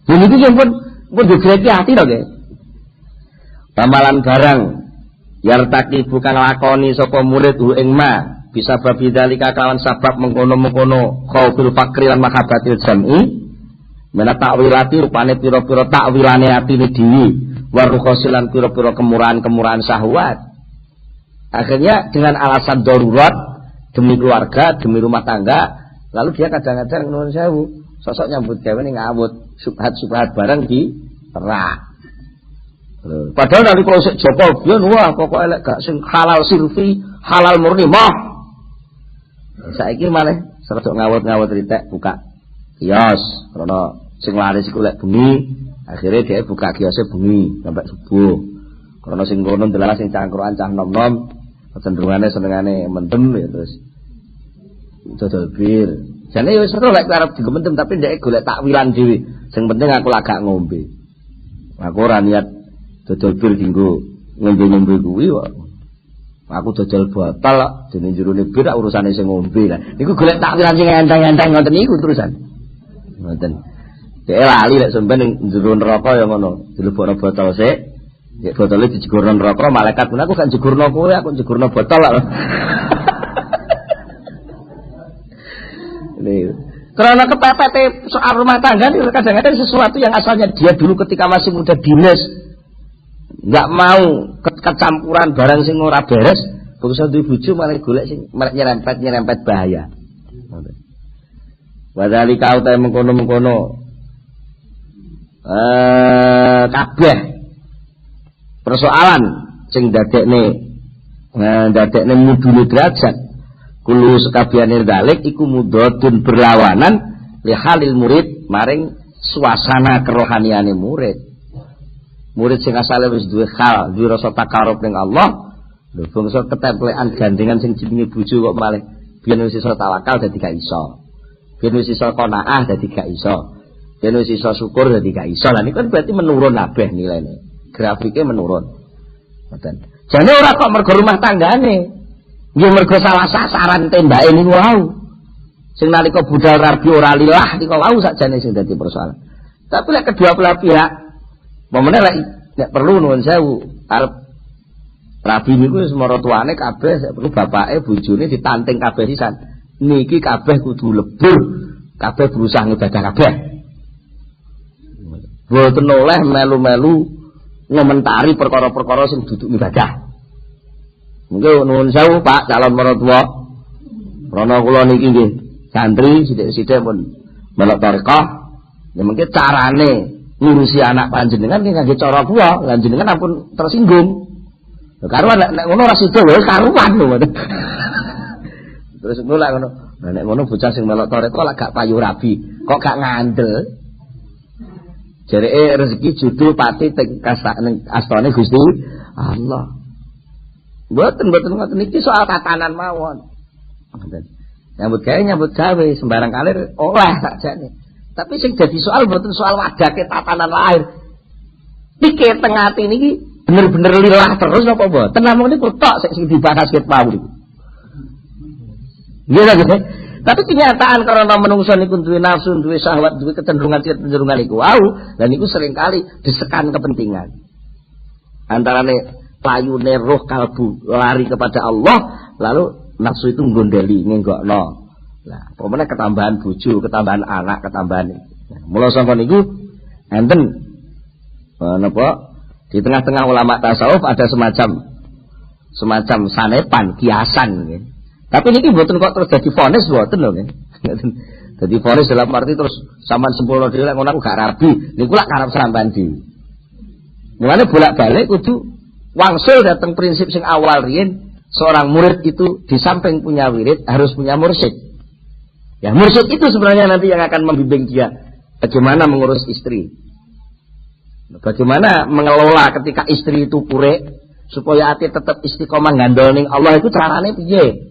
Lha niku yang pun digreki ati to nggih. Pamalan barang yartaki bukan lakoni sapa murid ing ma bisa babi dalika kawan sabab mengkono-mengkono khaufil fakri lan mahabbatil jam'i mena takwilati rupane pira-pira takwilane atine dhewe warukhasilan pira-pira kemurahan-kemurahan syahwat. Akhirnya dengan alasan darurat demi keluarga, demi rumah tangga, lalu dia kadang-kadang nuwun sewu sosok nyambut gawe ning ngawut subhat-subhat bareng di terak. Padahal dari kalau sik Joko biyen wah pokoke lek gak sing halal sirfi, halal murni mah. Saiki malah serodok ngawut-ngawut ritek buka kios, karena sing laris iku lek bengi, akhirnya dia buka kiosnya bengi sampai subuh. Karena sing kono ndelala sing cangkruan cah nom-nom, kecenderungane senengane mendem ya terus dodol bir. Jane ya seru lek arep digemendem tapi ndek golek takwilan dhewe. Sing penting aku lagak ngombe. Aku ora niat dodol bir dinggo ngombe-ngombe kuwi kok. Aku dodol botol dene jerone bir urusane sing ngombe lah. Niku golek takwilan sing enteng-enteng ngoten niku terusan. Ngoten. Dek lali lek sampean ning jero neraka ya ngono. Dilebokno botol sik. Nek botole dijegurno neraka malaikat pun aku gak jegurno kowe, aku jegurno botol lah. Karena kepepet soal rumah tangga ini kadang-kadang sesuatu yang asalnya dia dulu ketika masih muda dinas nggak mau kecampuran barang sing ora beres, berusaha duwe bojo malah golek sing malah nyerempet bahaya. Wadali kau ta mengkono-mengkono kabeh persoalan sing dadekne mudune derajat kulo sekabiane dalik iku mudodun berlawanan li halil murid maring suasana kerohaniane murid. Murid sing asale wis duwe hal, duwe rasa takarub ning Allah, lho bangsa ketemplekan gandengan sing jenenge bojo kok malih biyen wis iso tawakal dadi gak iso. Biyen wis iso qanaah dadi gak iso. Biyen wis iso syukur dadi gak iso. Lah niku kan berarti menurun kabeh nilainya. Grafiknya menurun. Ngoten. Jane ora kok mergo rumah tanggane. Nggih mergo salah sasaran tembake niku wau. Sing nalika budal rabi ora lillah niku wau sakjane sing dadi persoalan. Tapi lek kedua belah pihak momene lek perlu nuwun sewu arep rabi niku wis maratuane kabeh sak perlu bapake bojone ditanting kabeh sisan. Niki kabeh kudu lebur, kabeh berusaha ngibadah kabeh. Boten oleh melu-melu ngomentari perkara-perkara sing duduk ibadah. Mungkin nuwun sewu Pak calon mertua. Rono kula niki nggih santri sithik-sithik pun melok tarekah. Ya mungkin carane ngurusi anak panjenengan nggih ngangge cara kula, lan jenengan ampun tersinggung. Karo nek ngono ora sida lho karuan lho. Terus ngono lak ngono. Lah nek ngono bocah sing melok tarekah lak gak payu rabi, kok gak ngandel. Jareke rezeki judul pati teng astane Gusti Allah. Mboten ngoten niki soal tatanan mawon. Nyambut gawe sembarang kalir oleh sakjane. Tapi sing dadi soal mboten soal wadake tatanan lahir. Pikir tengah ati niki bener-bener lillah terus napa mboten namung niku tok sing dibahas ket mau niku. Nggih lho. Tapi kenyataan karena menungso niku duwe nafsu, duwe syahwat, duwe kecenderungan iku wau, dan niku sering kali disekan kepentingan. Antarane payune roh kalbu lari kepada Allah, lalu nafsu itu nggondeli ngenggokno. Nah, pemene ketambahan bojo, ketambahan anak, ketambahan. Nah, mula sangka niku enten napa di tengah-tengah ulama tasawuf ada semacam sanepan, kiasan nggih. Tapi niki mboten kok terus dadi vonis mboten lho nggih. Dadi vonis dalam arti terus sampean sempurna dhewe lek ngono aku gak rabi, niku lak karep sampean dhewe. Mulane bolak-balik kudu wangsul datang prinsip sing awal riyen, seorang murid itu di samping punya wirid harus punya mursyid. Ya mursyid itu sebenarnya nanti yang akan membimbing dia bagaimana mengurus istri. Bagaimana mengelola ketika istri itu purek supaya hati tetap istiqomah ngandol ning Allah itu carane piye?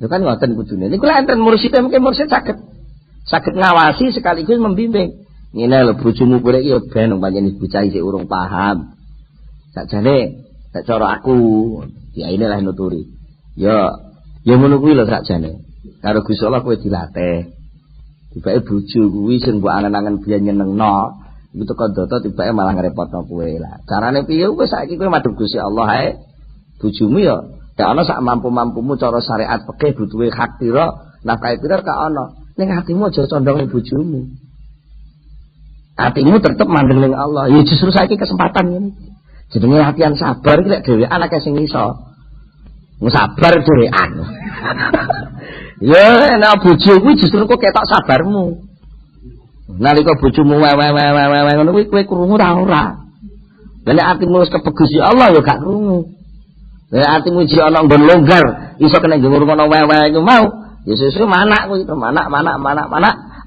Itu kan ngoten kudune. Niku lek enten mursyid mungkin mursyid saged ngawasi sekaligus membimbing. Ngene lho bojomu purek ya ben pancen bocah isih urung paham. Sakjane tak cara aku ya inilah nuturi ya ngono kuwi lho sakjane karo Gusti Allah kowe dilatih tibake bojo kuwi sing mbok angen-angen biyen nyenengno iku teko ndata tibake malah ngrepotno kowe lah carane piye kowe saiki kowe madhep Gusti Allah ae bojomu ya gak ana sak mampu-mampumu cara syariat fikih butuhe hak pira nafkah pira gak ana ning atimu aja condong ning bojomu atimu tetep mandeng ning Allah ya justru saiki kesempatan ngene jenenge latihan sabar iki lek dhewean akeh sing iso. Sabar dhewean. Ya nek bojo kuwi justru kok ketok sabarmu. Nalika bojomu wewe ngono kuwi kowe krungu ta ora? Lah nek atimu wis kepegus ya Allah ya gak krungu. Nek atimu iki ana nggon longgar iso kena ngrungokno wewe iku mau, ya sesuk manak kuwi manak.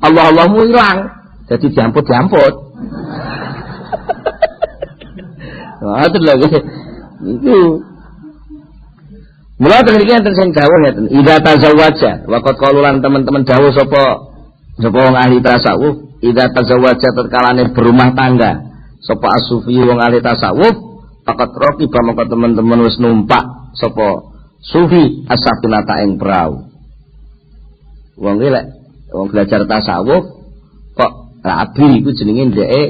Allah-Allahmu ilang. Dadi diamput-diamput. Ngoten lho iku. Mula ten iki enten sing dawuh ngeten, idza tazawwaja waqt qalulan teman-teman dawuh sapa wong ahli tasawuf, idza tazawwaja terkalane berumah tangga, sapa asufi wong ahli tasawuf, faqat raqiba maka teman-teman wis numpak sapa sufi asafinata ing prau. Wong iki lek wong belajar tasawuf kok rabi iku jenenge ndeke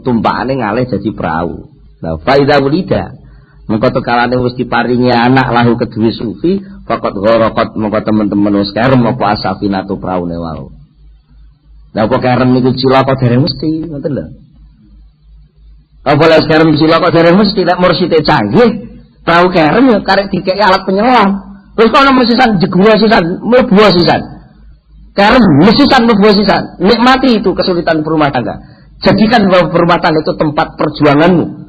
tumpakane ngalih dadi prau. Nah, faida wulida mengko tekalane wis diparingi anak lahu kedue sufi faqat gharaqat mengko teman-teman wis kerem apa asafinatu praune wau. Lah kok kerem niku cilaka dereng mesti ngoten lho. Apa lek kerem cilaka dereng mesti lek mursite canggih prau kerem ya karek dikeki alat penyelam. Terus kono mesisan jeguwe sisan mlebu sisan. Kerem mesisan mlebu sisan. Nikmati itu kesulitan berumah tangga. Jadikan rumah tangga itu tempat perjuanganmu.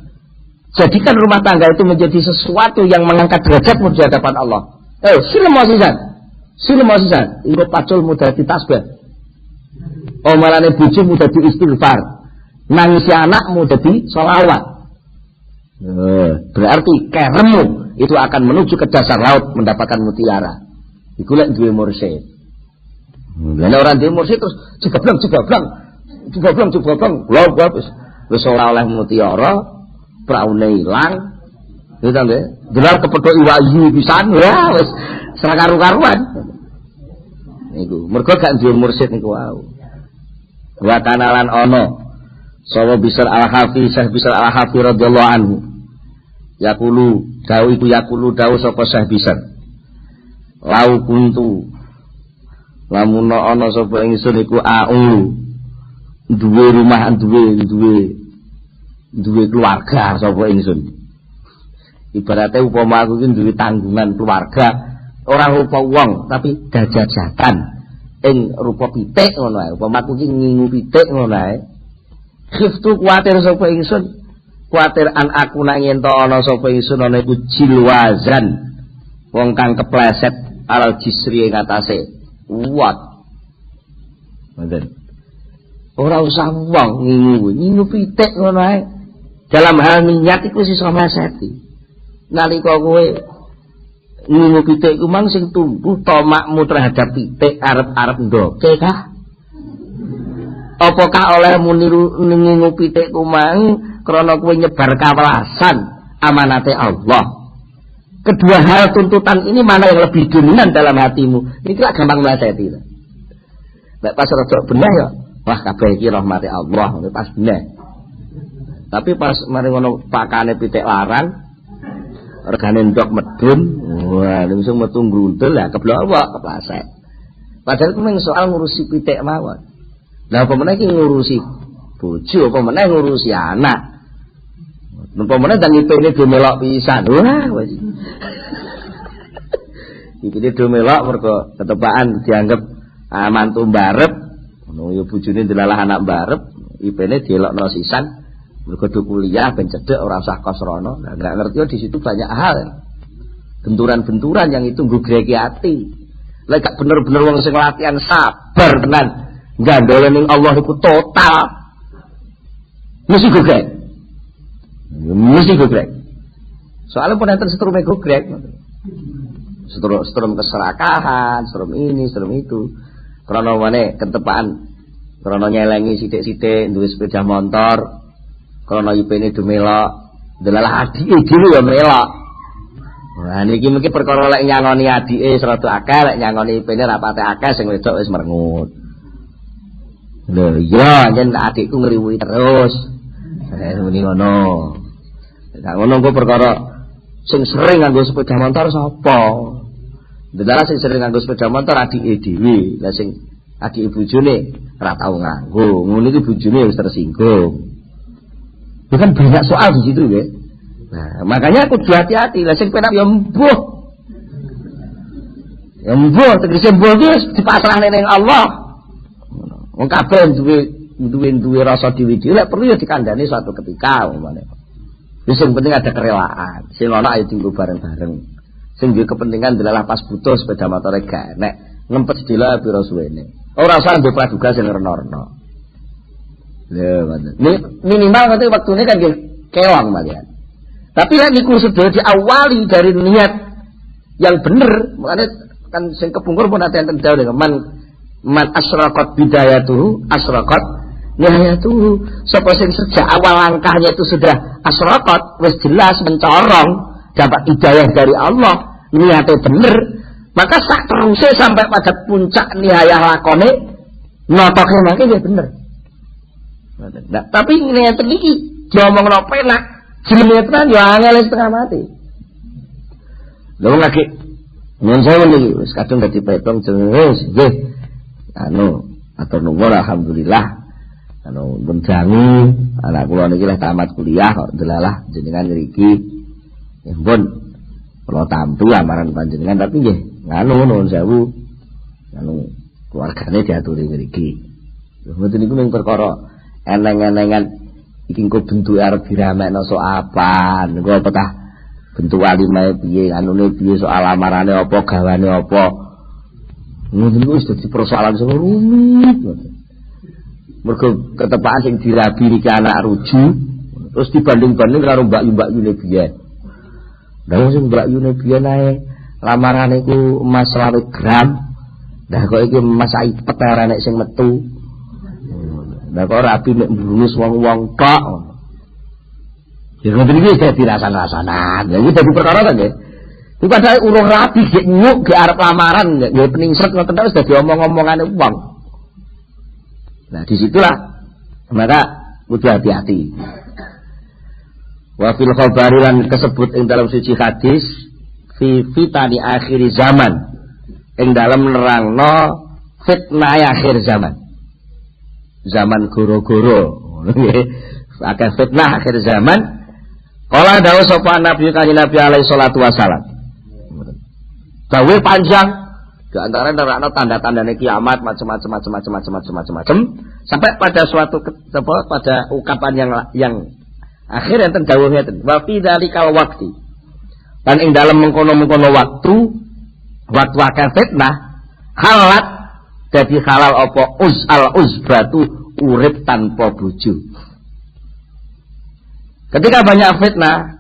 Jadikan rumah tangga itu menjadi sesuatu yang mengangkat derajatmu di hadapan Allah. Sila sisan. Iku pacul mudah ditasbih. Omalane bojomu dadi istighfar. Nangisi anakmu dadi sholawat. Berarti keremmu itu akan menuju ke dasar laut mendapatkan mutiara. Iku lek duwe mursyid. Lah orang duwe mursyid terus jeblong. Lho wis ora oleh mutiara. Praune ilang, gitu nggih. Jelar kepethuk iwayu pisan, ya wis ora karu-karuan. Niku, mergo gak duwe mursyid niku wau. Wa kanalan ana sawa Bisr al-Hafi, Syekh Bisr al-Hafi radhiyallahu anhu. Yaqulu dawuh sapa Syekh Bisr. Lau kuntu lamun ana sapa ingsun iku duwe rumah duwe keluarga sapa ingsun. Ibaratnya upama aku iki duwe tanggungan keluarga, ora rupa wong tapi dajajatan ing rupa pitik ngono ae. Upama aku iki ngingu pitik ngono ae. Khiftu kuwatir sapa ingsun, kuwatir an aku nak yen to ana sapa ingsun ana iku jilwazan. Wong kang kepleset alal jisri ing atase. Wat. Ngoten. Ora usah wong ngingu pitik ngono ae. Dalam hal niat iku wis iso meseti. Nalika kowe ngungu pitik ku mang sing tumbuh tomakmu terhadap pitik arep-arep ndoke kah? Apakah olehmu niru ngungu pitik ku mang krana kowe nyebar kawelasan amanate Allah? Kedua hal tuntutan ini mana yang lebih dominan dalam hatimu? Ini tidak gampang meseti. Nek pas rada bener ya, wah kabeh iki rahmate Allah, pas bener. Tapi pas mari ngono pakane pitik larang regane ndok medun, wah langsung metu grundel ya keblok keplasek. Padahal ku mung soal ngurusi pitik mawon. Lah apa meneh iki ngurusi bojo, apa meneh ngurusi anak. Napa meneh dan ipene dimelok pisan. Wah wis. Iki do melok mergo ketepaan dianggap mantu mbarep. Ngono ya bojone delalah anak mbarep, ipene dielokno sisan. Mergo kuliah ben cedhek ora usah kos rono. Nah, enggak ngerti di situ banyak hal. Benturan-benturan yang itu nggreki ati. Lek gak bener-bener wong sing latihan sabar tenan, gandole ning Allah iku total. Mesti gogrek. Mesti gogrek. Soalnya pun enten setrume gogrek. Setrum keserakahan, setrum ini, setrum itu. Krana meneh ketepaan krana nyelengi sithik-sithik duwe sepeda motor. Karena ipene do melok, delalah adike dhewe ya melok. Nah niki mungkin perkara lek nyangoni adike serada akeh, lek nyangoni ipene rapate akeh sing wedok wis merengut. Lho iya, yen adikku ngriwuhi terus. Muni ngono. Nek ngono kok perkara sing sering nganggo sepeda motor sapa? Delalah sing sering nganggo sepeda motor adike dhewe. Lah sing adike bojone ora tau nganggo. Ngono iki bojone wis tersinggung. Bukan banyak soal di situ ya. Nah, makanya aku hati-hati lah sing penak ya mbuh. Ya mbuh tegese mbuh iki dipasrahne ning Allah. Wong kabeh duwe rasa dhewe-dhewe lek perlu ya dikandani suatu ketika umpamane. Wis sing penting ada kerelaan. Sing ana ayo dienggo bareng-bareng. Sing duwe kepentingan delalah pas butuh sepeda motor gak nek ngempet sedela pira suwene. Ora usah ndek praduga sing reno-reno. Ya, minimal nanti waktunya kan kewang malian. Tapi yang niku sudah diawali dari niat yang benar, makanya kan sing kepungkur pun ada yang terjauh dengan man asraqat bidayatuhu asraqat nihayatuhu. Sapa sing sejak awal langkahnya itu sudah asraqat, wis jelas mencorong dapat hidayah dari Allah, niatnya benar, maka sak terusé sampai pada puncak nihayah lakone notoknya makin ya benar. Nah, tapi niat iki diomongno penak, jenenge tenan yo angel setengah mati. Lha wong lagi nyun sewu niki wis kadung dadi petong wis nggih. Atur nuwun alhamdulillah. Benjangu anak kula niki lah tamat kuliah kok delalah jenengan ngriki. Nggih pun kula tamtu lamaran panjenengan tapi nggih nuwun sewu. Keluargane diaturi ngriki. Mboten niku ning perkara eneng-enengan iki engko bentuke arep diramekno sok apa engko apa tah bentuk alimae piye anune piye soal lamarane apa gawane apa ngono wis dadi persoalan sing rumit mergo ketepaan sing dirabi iki anak ruju terus dibanding-banding karo mbak Yune biyen lha sing mbak Yune biyen ae lamarane ku emas 20 gram lah kok iki emas aipet arek sing metu. Lah kok rapi nek mbrunus wong-wong tok. Ya ngoten iki dadi rasan-rasanan. Ya iki dadi perkara ta nggih. Iku padahal urung rapi gek nyuk gek arep lamaran nggih peningset ngoten wis dadi omong-omongane wong. Nah disitulah maka kudu hati-hati. Wa fil khabari lan kesebut ing dalam suci hadis fi fitani akhir zaman ing dalam nerangno fitnah akhir zaman. Zaman goro-goro nggih akeh fitnah akhir zaman kala dawuh sapa Nabi kanjeng Nabi alaihi salatu wasalam dawuh panjang di antara nerangno tanda-tandane kiamat macam-macam sampai pada suatu pada ungkapan yang akhir enten dawuh ngeten wa fi dzalikal waqti dan ing dalem mengkono-mengkono waktu akeh fitnah halat jadi halal apa uzbatu urip tanpa bojo. Ketika banyak fitnah,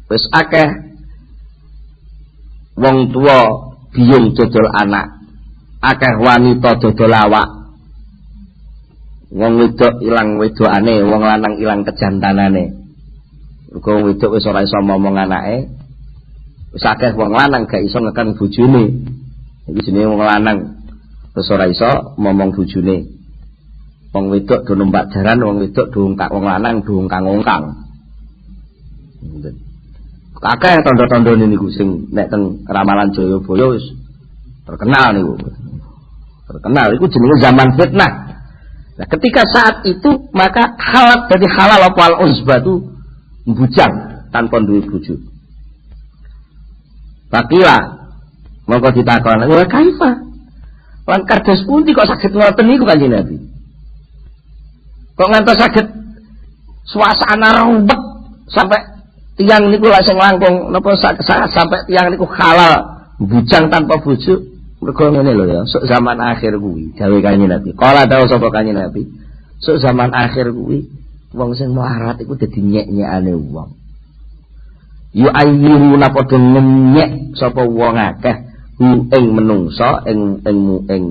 wis akeh wong tua biyung dodol anak, akeh wanita dodol awak, wong wedok ilang wedokane, wong lanang ilang kejantanane. Mergo wong wedok wis ora iso momong anake, wis akeh wong lanang gak iso ngekang bojone. Iki jenenge wong lanang wis ora iso momong bojone. Wong wedok do numpak jaran, wong wedok do ngkak, wong lanang do ngkang-ngkang. Kakek tondo-tondo niku sing nek teng Ramalan Jayabaya wis terkenal niku. Terkenal iku jenenge zaman fitnah. Nah, ketika saat itu maka halal dari halal apa al-uzbah itu bujang tanpa duwe bojo. Fakila mongko ditakon, "Wa kaifa?" Lan kados pundi kok saged ngoten niku Kanjeng Nabi? Kok ngantos saged suasana ruwet sampai tiang niku lak sing langkung napa sampai tiang niku halal bujang tanpa bojo mergo ngene lho ya sok zaman akhir kuwi dawuh Kanjeng Nabi kala dawuh sapa Kanjeng Nabi sok zaman akhir kuwi wong sing melarat iku dadi nyek-nyekane wong yu ayyiruna padha nyek sapa wong akeh ing menungso ing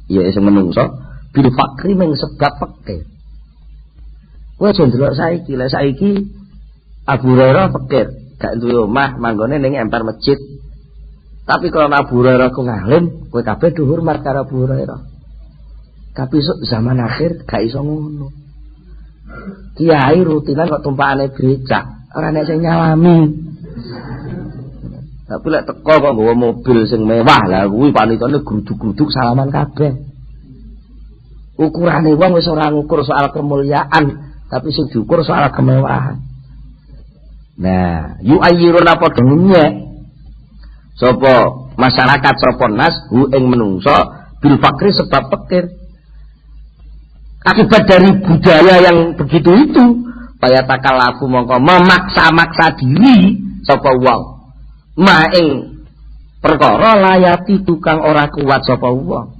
ya sing menungso bil fakri mung sebab fakir kowe aja ndelok saiki lek saiki Abu Hurairah fakir, gak duwe omah, manggone ning emper masjid. Tapi kalau Abu Hurairah ku ngalim, kowe kabeh do hormat karo Abu Hurairah. Tapi zaman akhir gak iso ngono. Kiai rutinan kok tumpakane becak, ora nek sing nyalami. Tapi lek teko kok nggawa mobil sing mewah, lah kuwi panitane gruduk-gruduk salaman kabeh. Ukurane wong wis ora ngukur soal kemuliaan, tapi sing diukur soal kemewahan. Nah, yu ayyiruna padha nyek sapa masyarakat sapa nas hu ing menungso bil fakri sebab fakir. Akibat dari budaya yang begitu itu, kaya takalafu mongko memaksa-maksa diri sapa wong. Maing perkara layati tukang ora kuat sapa wong.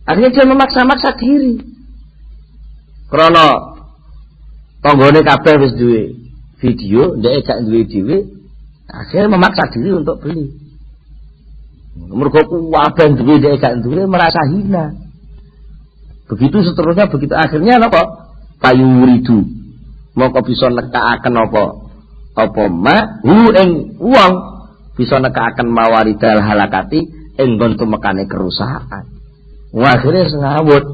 Artinya dia memaksa-maksa diri. Krana tanggane kabeh wis duwe video, dia gak duwe dhewe, akhirnya memaksa diri untuk beli. Mergo kuwaben duwe dia gak duwe merasa hina. Begitu seterusnya, begitu akhirnya napa? Payuridu. Moko bisa nekakaken apa ma hu ing wong bisa nekakaken mawaridal halakati ing nggon tumekane kerusakan. Akhirnya ngawut.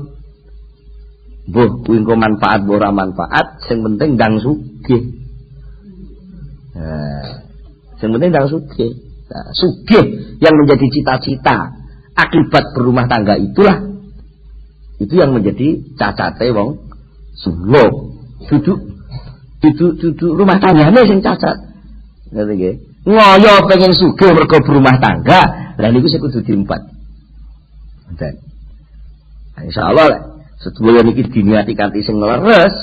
Mbuh kuwi engko manfaat ora manfaat, sing penting ndang sugih. Yang penting ndang sugih. Nah, sugih yang menjadi cita-cita akibat berumah tangga itulah itu yang menjadi cacate wong sulo. Duduk rumah tanggane sing cacat. Ngerti nggih? Ngoyo pengen sugih mergo berumah tangga, lha niku sing kudu diempat. Dan insyaallah sedaya niki diniati kanthi sing leres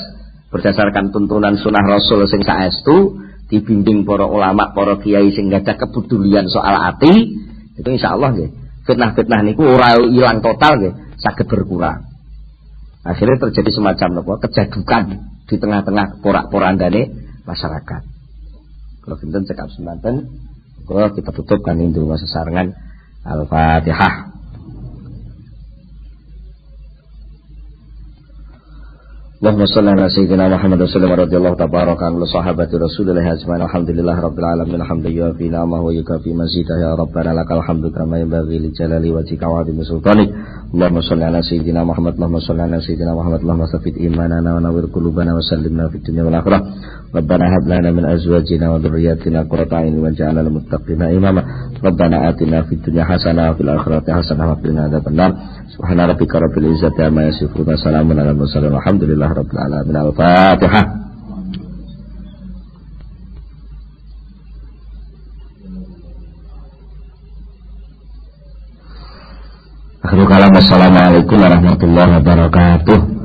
berdasarkan tuntunan sunah Rasul sing saestu dibimbing para ulama, para kiai sing gadah kepedulian soal ati, itu insyaallah nggih. Fitnah-fitnah niku ora ilang total nggih, saged berkurang. Akhirnya terjadi semacam napa kejadukan di tengah-tengah porak-porandane masyarakat. Kalau kinten cekap semanten, kalau kita tutup kan indung sesarengan Al-Fatihah. Allahumma shalli ala sayyidina Muhammad sallallahu radhiyallahu tabaraka an sahabati Rasulillah ajmain alhamdulillah rabbil alamin hamdan yufi ni'amahu wa yukafi mazidah ya rabbana lakal hamdu kama yanbaghi li jalali wajhika wa 'azimi sultanik. Allahumma shalli ala sayyidina Muhammad Allahumma shalli ala sayyidina Muhammad Allahumma tsabbit imanana wa nawwir qulubana wa sallimna fid dunya wal akhirah. Rabbana hab lana min azwajina wa dhurriyyatina qurrata a'yun waj'alna lil muttaqina imama. Rabbana atina fid dunya hasanah wa fil akhirati hasanah wa qina adzabannar. Subhana rabbika rabbil izzati amma yasifun wa salamun alal mursalin walhamdulillahi rabbil alamin. Al-Fatihah. Akhirul kalam, assalamualaikum warahmatullahi wabarakatuh.